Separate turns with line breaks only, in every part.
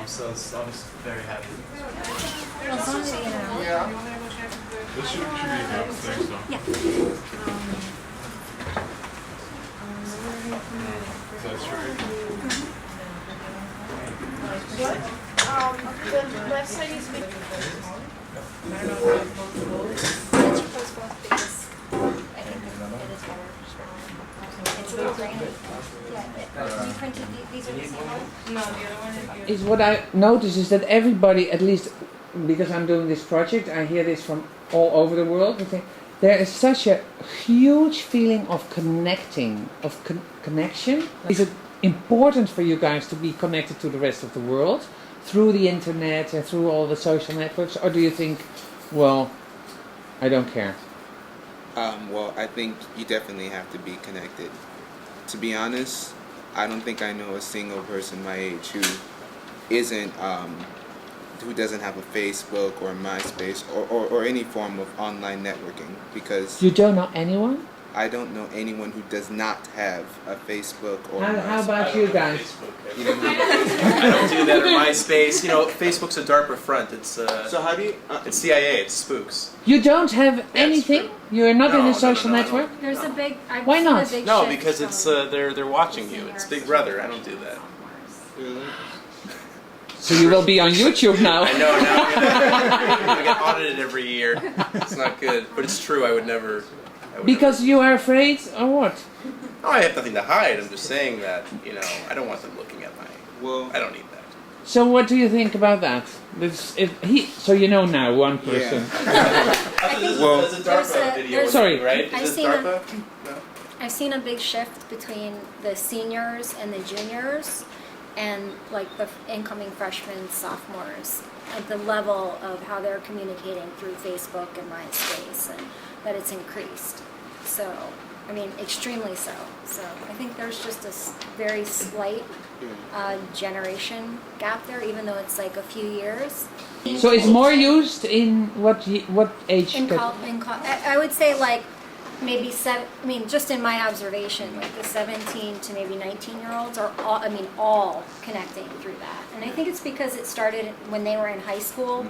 so I was very happy.
Well, as long as,
Yeah.
This should be enough. Thanks, though.
yeah.
That's right.
The website is big.
Let's propose both because I think it is better. It's a little grainy. Yeah, you printed, these are the same one?
No, the other one
Is what I notice is that everybody, at least because I'm doing this project, I hear this from all over the world. I think there is such a huge feeling of connecting, of connection. Is it important for you guys to be connected to the rest of the world through the internet and through all the social networks, or do you think, well, I don't care?
Well, I think you definitely have to be connected. To be honest, I don't think I know a single person my age who isn't, who doesn't have a Facebook or MySpace or any form of online networking, because
You don't know anyone?
I don't know anyone who does not have a Facebook or
How
MySpace.
about you guys?
You know what I mean?
I don't do that or MySpace. You know, Facebook's a darker front. It's
So how do you?
it's CIA. It's spooks.
You don't have anything? You're not in
No,
a social
no, I
network?
don't.
There's a big, I've
Why
seen
not?
a big
No,
shift
because it's
from
they're watching you. It's Big Brother. I don't do that.
Really?
So you will be on YouTube now.
I know now. I'm gonna get audited every year. It's not good, but it's true. I would never.
Because you are afraid, or what?
No, I have nothing to hide. I'm just saying that I don't want them looking at my.
Well,
I don't need that.
So what do you think about that? So you know now one person.
Well,
There's a
there's
DARPA
a-
video,
there's-
Sorry.
right?
I've
Is it
seen a-
DARPA? No.
I've seen a big shift between the seniors and the juniors and like the incoming freshmen, sophomores, at the level of how they're communicating through Facebook and MySpace, and that it's increased. So, I mean, extremely so. So I think there's just a very slight generation gap there, even though it's like a few years.
So it's more used in what age?
I would say like maybe just in my observation, like the 17 to maybe 19-year-olds are all connecting through that. And I think it's because it started when they were in high school,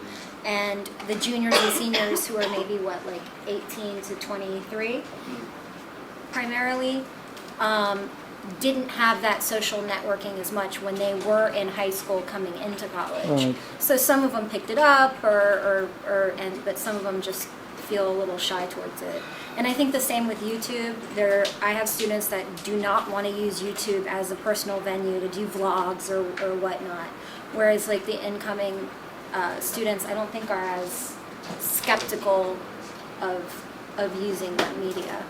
and the juniors and seniors who are maybe like 18 to 23 primarily didn't have that social networking as much when they were in high school coming into college.
Right.
So some of them picked it up, but some of them just feel a little shy towards it. And I think the same with YouTube. I have students that do not want to use YouTube as a personal venue to do vlogs or whatnot. Whereas like the incoming students, I don't think are as skeptical of using that media.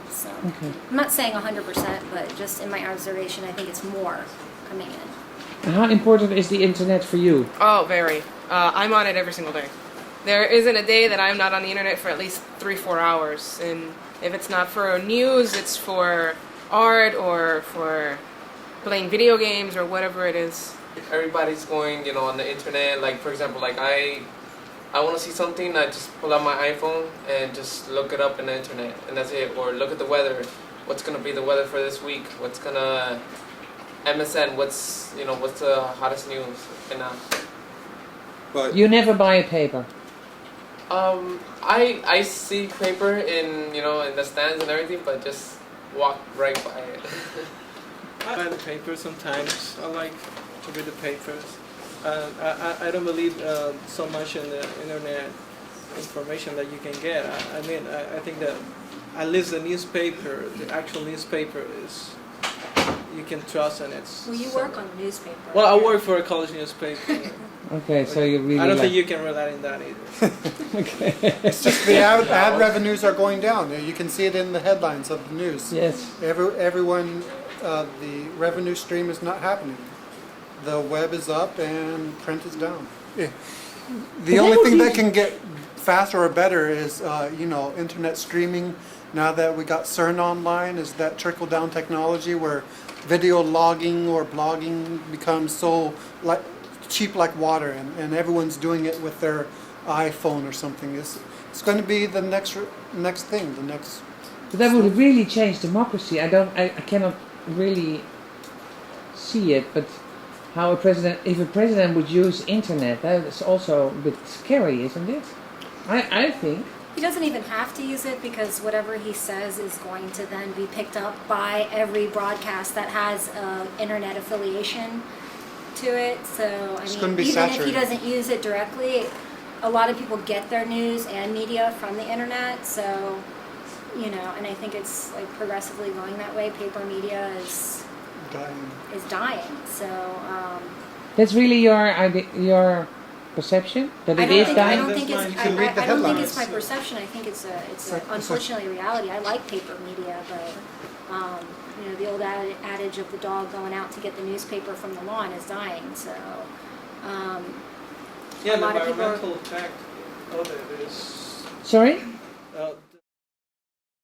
So
Okay.
I'm not saying 100%, but just in my observation, I think it's more coming in.
And how important is the internet for you?
Oh, very. I'm on it every single day. There isn't a day that I'm not on the internet for at least 3-4 hours. And if it's not for news, it's for art or for playing video games or whatever it is.
Everybody's going, on the internet. Like, for example, like I want to see something, I just pull out my iPhone and just look it up in the internet, and that's it. Or look at the weather. What's gonna be the weather for this week? What's gonna MSN? What's the hottest news right now?
but
You never buy a paper.
I see paper in in the stands and everything, but just walk right by it.
I buy the paper sometimes. I like to read the papers. I don't believe so much in the internet information that you can get. I think that at least the newspaper, the actual newspaper is, you can trust, and it's...
Well, you work on the newspaper.
Well, I work for a college newspaper.
Okay, so you really
I don't
like...
think you can rely on that either.
Okay.
It's just the ad revenues are going down. You can see it in the headlines of the news.
Yes.
Everyone, the revenue stream is not happening. The web is up and print is down. The only thing that can get faster or better is, internet streaming. Now that we got CERN online, is that trickle-down technology where video logging or blogging becomes so cheap like water, and everyone's doing it with their iPhone or something. It's going to be the next thing, the next...
But that would really change democracy. I cannot really see it, but how if a president would use internet, that is also a bit scary, isn't it? I think.
He doesn't even have to use it because whatever he says is going to then be picked up by every broadcast that has internet affiliation to it. So I
It's
mean,
gonna be
even if he
saturated.
doesn't use it directly, a lot of people get their news and media from the internet. So and I think it's like progressively going that way. Paper media is dying. So
That's really your perception that
I
it
don't
is
think
dying.
I don't think
That's
it's
why you can read the
I don't think it's my
headlines.
perception. I think it's
like-
unfortunately a reality. I like paper media, but the old adage of the dog going out to get the newspaper from the lawn is dying. So
Yeah,
a lot
the
of people are-
environmental effect of it is
Sorry?